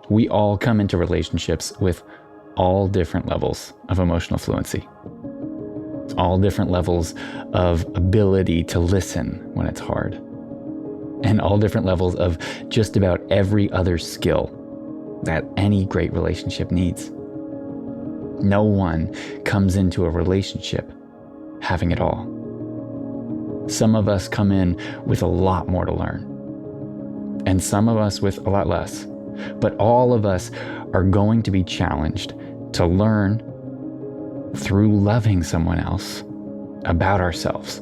We all come into relationships with all different levels of emotional fluency, all different levels of ability to listen when it's hard, and all different levels of just about every other skill that any great relationship needs. No one comes into a relationship having it all. Some of us come in with a lot more to learn, and some of us with a lot less. But all of us are going to be challenged to learn through loving someone else about ourselves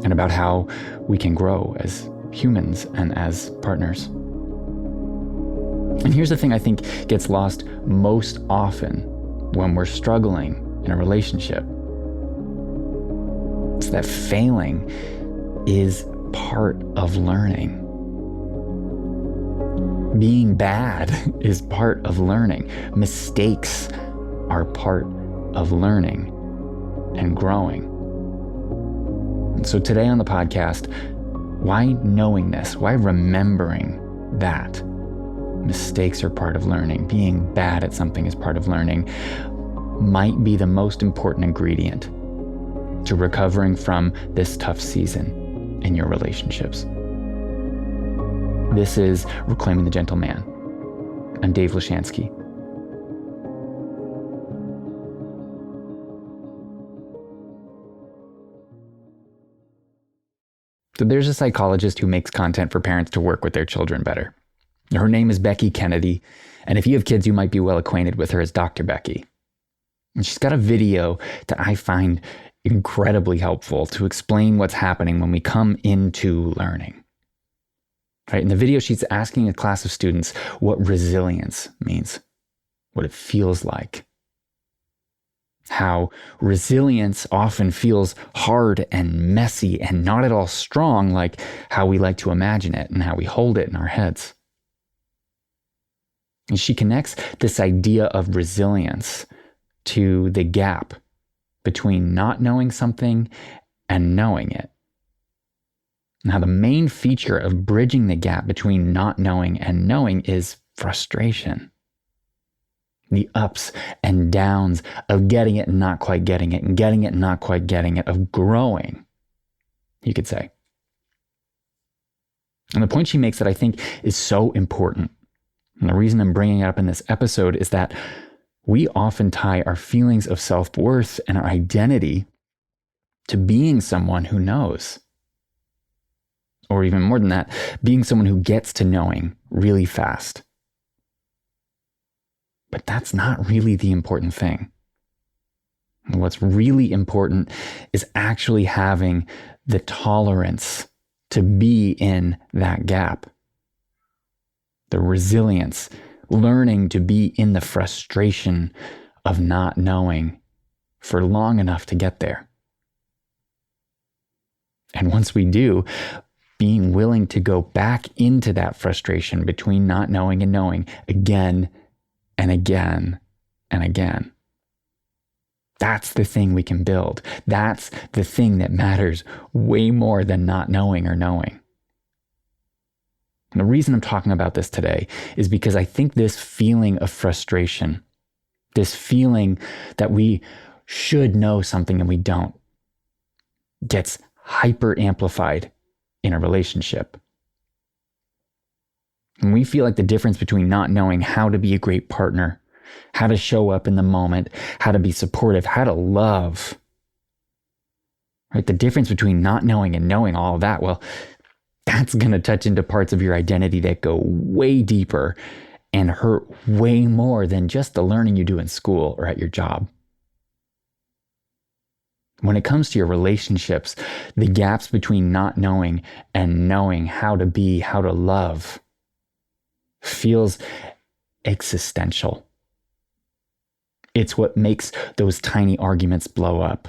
and about how we can grow as humans and as partners. And here's the thing I think gets lost most often when we're struggling in a relationship. It's that failing is part of learning. Being bad is part of learning. Mistakes are part of learning and growing. And so today on the podcast, why knowing this? Why remembering that mistakes are part of learning? Being bad at something is part of learning might be the most important ingredient to recovering from this tough season in your relationships. This is Reclaiming the Gentle Man. I'm Dave Lashansky. So there's a psychologist who makes content for parents to work with their children better. Her name is Becky Kennedy, and if you have kids, you might be well acquainted with her as Dr. Becky. And she's got a video that I find incredibly helpful to explain what's happening when we come into learning. Right? In the video, she's asking a class of students what resilience means, what it feels like, how resilience often feels hard and messy and not at all strong like how we like to imagine it and how we hold it in our heads. And she connects this idea of resilience to the gap between not knowing something and knowing it. Now, the main feature of bridging the gap between not knowing and knowing is frustration. The ups and downs of getting it and not quite getting it, and getting it and not quite getting it, of growing, you could say. And the point she makes that I think is so important, and the reason I'm bringing it up in this episode, is that we often tie our feelings of self-worth and our identity to being someone who knows. Or even more than that, being someone who gets to knowing really fast. But that's not really the important thing. What's really important is actually having the tolerance to be in that gap. The resilience, learning to be in the frustration of not knowing for long enough to get there. And once we do, being willing to go back into that frustration between not knowing and knowing again and again and again. That's the thing we can build. That's the thing that matters way more than not knowing or knowing. And the reason I'm talking about this today is because I think this feeling of frustration, this feeling that we should know something and we don't, gets hyper amplified in a relationship. And we feel like the difference between not knowing how to be a great partner, how to show up in the moment, how to be supportive, how to love, right? The difference between not knowing and knowing all of that, well, that's going to touch into parts of your identity that go way deeper and hurt way more than just the learning you do in school or at your job. When it comes to your relationships, the gaps between not knowing and knowing how to be, how to love, feels existential. It's what makes those tiny arguments blow up.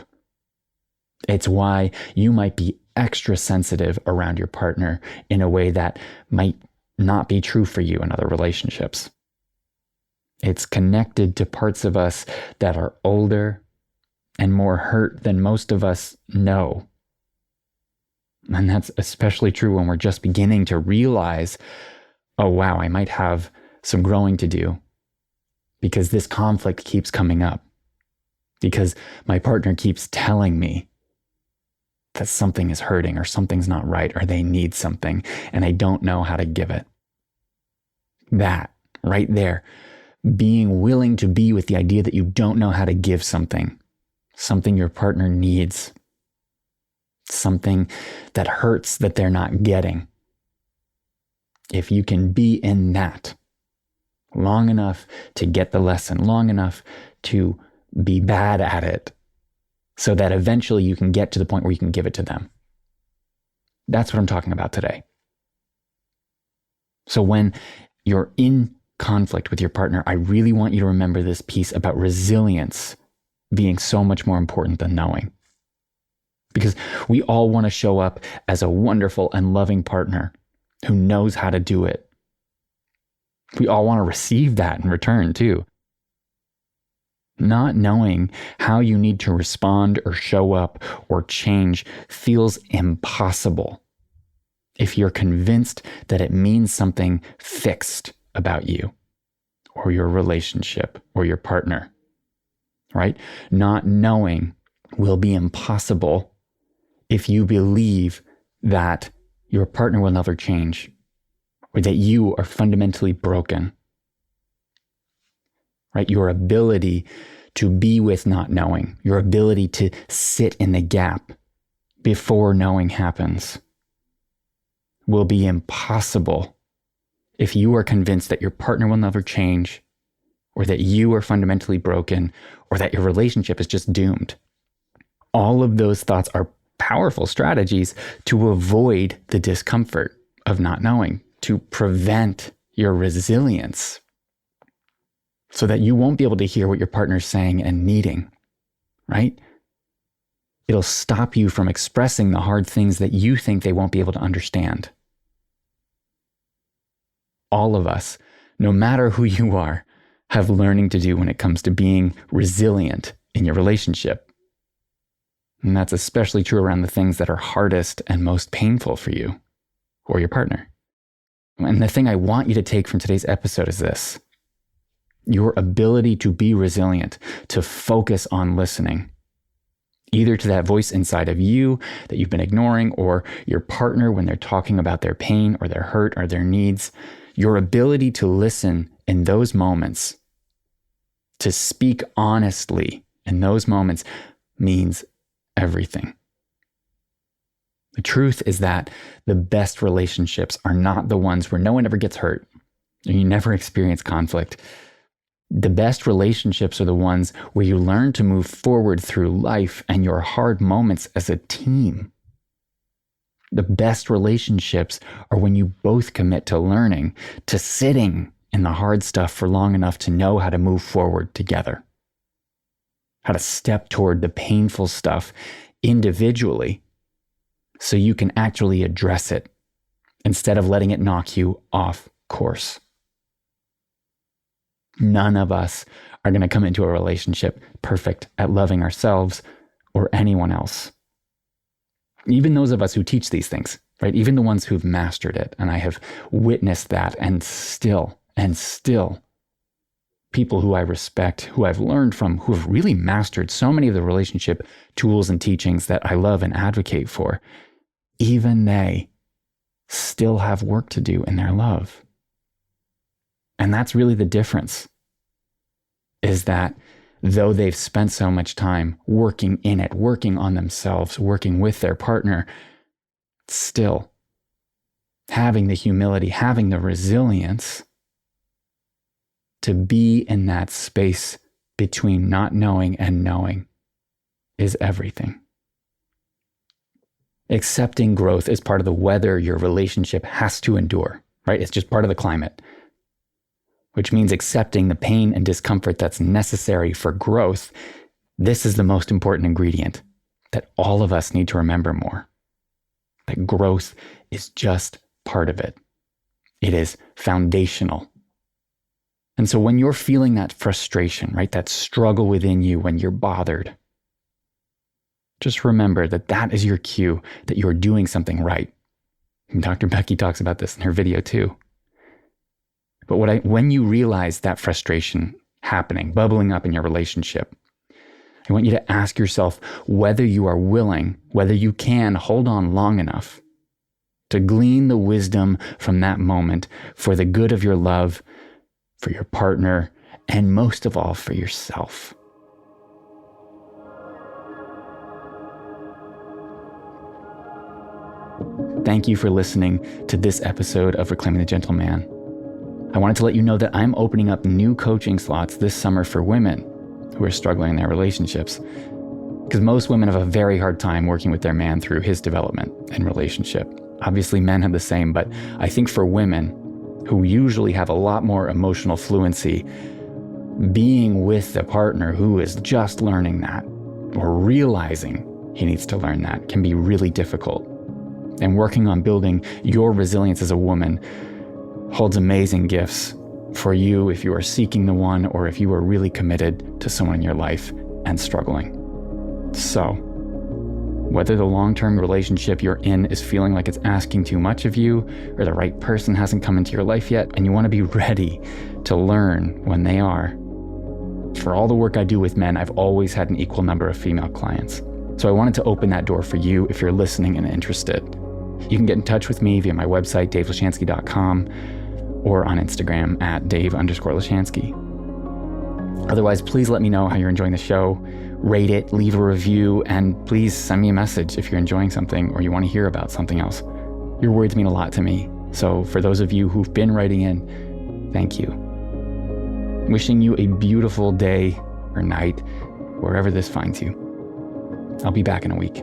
It's why you might be extra sensitive around your partner in a way that might not be true for you in other relationships. It's connected to parts of us that are older and more hurt than most of us know. And that's especially true when we're just beginning to realize, oh wow, I might have some growing to do because this conflict keeps coming up, because my partner keeps telling me that something is hurting or something's not right or they need something and I don't know how to give it. That right there, being willing to be with the idea that you don't know how to give something your partner needs, something that hurts that they're not getting. If you can be in that long enough to get the lesson, long enough to be bad at it, so that eventually you can get to the point where you can give it to them. That's what I'm talking about today. So when you're in conflict with your partner, I really want you to remember this piece about resilience being so much more important than knowing. Because we all want to show up as a wonderful and loving partner who knows how to do it. We all want to receive that in return too. Not knowing how you need to respond or show up or change feels impossible if you're convinced that it means something fixed about you or your relationship or your partner, right? Not knowing will be impossible if you believe that your partner will never change or that you are fundamentally broken. Right? Your ability to be with not knowing, your ability to sit in the gap before knowing happens will be impossible if you are convinced that your partner will never change or that you are fundamentally broken or that your relationship is just doomed. All of those thoughts are powerful strategies to avoid the discomfort of not knowing, to prevent your resilience, so that you won't be able to hear what your partner's saying and needing, right? It'll stop you from expressing the hard things that you think they won't be able to understand. All of us, no matter who you are, have learning to do when it comes to being resilient in your relationship. And that's especially true around the things that are hardest and most painful for you or your partner. And the thing I want you to take from today's episode is this: your ability to be resilient, to focus on listening, either to that voice inside of you that you've been ignoring or your partner when they're talking about their pain or their hurt or their needs. Your ability to listen in those moments, to speak honestly in those moments, means everything. The truth is that the best relationships are not the ones where no one ever gets hurt and you never experience conflict. The best relationships are the ones where you learn to move forward through life and your hard moments as a team. The best relationships are when you both commit to learning, to sitting in the hard stuff for long enough to know how to move forward together, how to step toward the painful stuff individually so you can actually address it instead of letting it knock you off course. None of us are going to come into a relationship perfect at loving ourselves or anyone else. Even those of us who teach these things, right? Even the ones who've mastered it. And I have witnessed that, and still, people who I respect, who I've learned from, who have really mastered so many of the relationship tools and teachings that I love and advocate for, even they still have work to do in their love. And that's really the difference, is that though they've spent so much time working in it, working on themselves, working with their partner, still having the humility, having the resilience to be in that space between not knowing and knowing is everything. Accepting growth is part of the weather your relationship has to endure, right? It's just part of the climate, which means accepting the pain and discomfort that's necessary for growth. This is the most important ingredient that all of us need to remember more. That growth is just part of it. It is foundational. And so when you're feeling that frustration, right, that struggle within you when you're bothered, just remember that that is your cue that you're doing something right. And Dr. Becky talks about this in her video too. But when you realize that frustration happening, bubbling up in your relationship, I want you to ask yourself whether you are willing, whether you can hold on long enough to glean the wisdom from that moment for the good of your love, for your partner, and most of all, for yourself. Thank you for listening to this episode of Reclaiming the Gentleman. I wanted to let you know that I'm opening up new coaching slots this summer for women who are struggling in their relationships. Because most women have a very hard time working with their man through his development and relationship. Obviously, men have the same, but I think for women who usually have a lot more emotional fluency, being with a partner who is just learning that or realizing he needs to learn that can be really difficult. And working on building your resilience as a woman holds amazing gifts for you if you are seeking the one or if you are really committed to someone in your life and struggling. So, whether the long-term relationship you're in is feeling like it's asking too much of you, or the right person hasn't come into your life yet, and you want to be ready to learn when they are. For all the work I do with men, I've always had an equal number of female clients. So I wanted to open that door for you if you're listening and interested. You can get in touch with me via my website, daveleshansky.com, or on Instagram at Dave_Lashansky. Otherwise, please let me know how you're enjoying the show. Rate it, leave a review, and please send me a message if you're enjoying something or you want to hear about something else. Your words mean a lot to me. So for those of you who've been writing in, thank you. Wishing you a beautiful day or night, wherever this finds you. I'll be back in a week.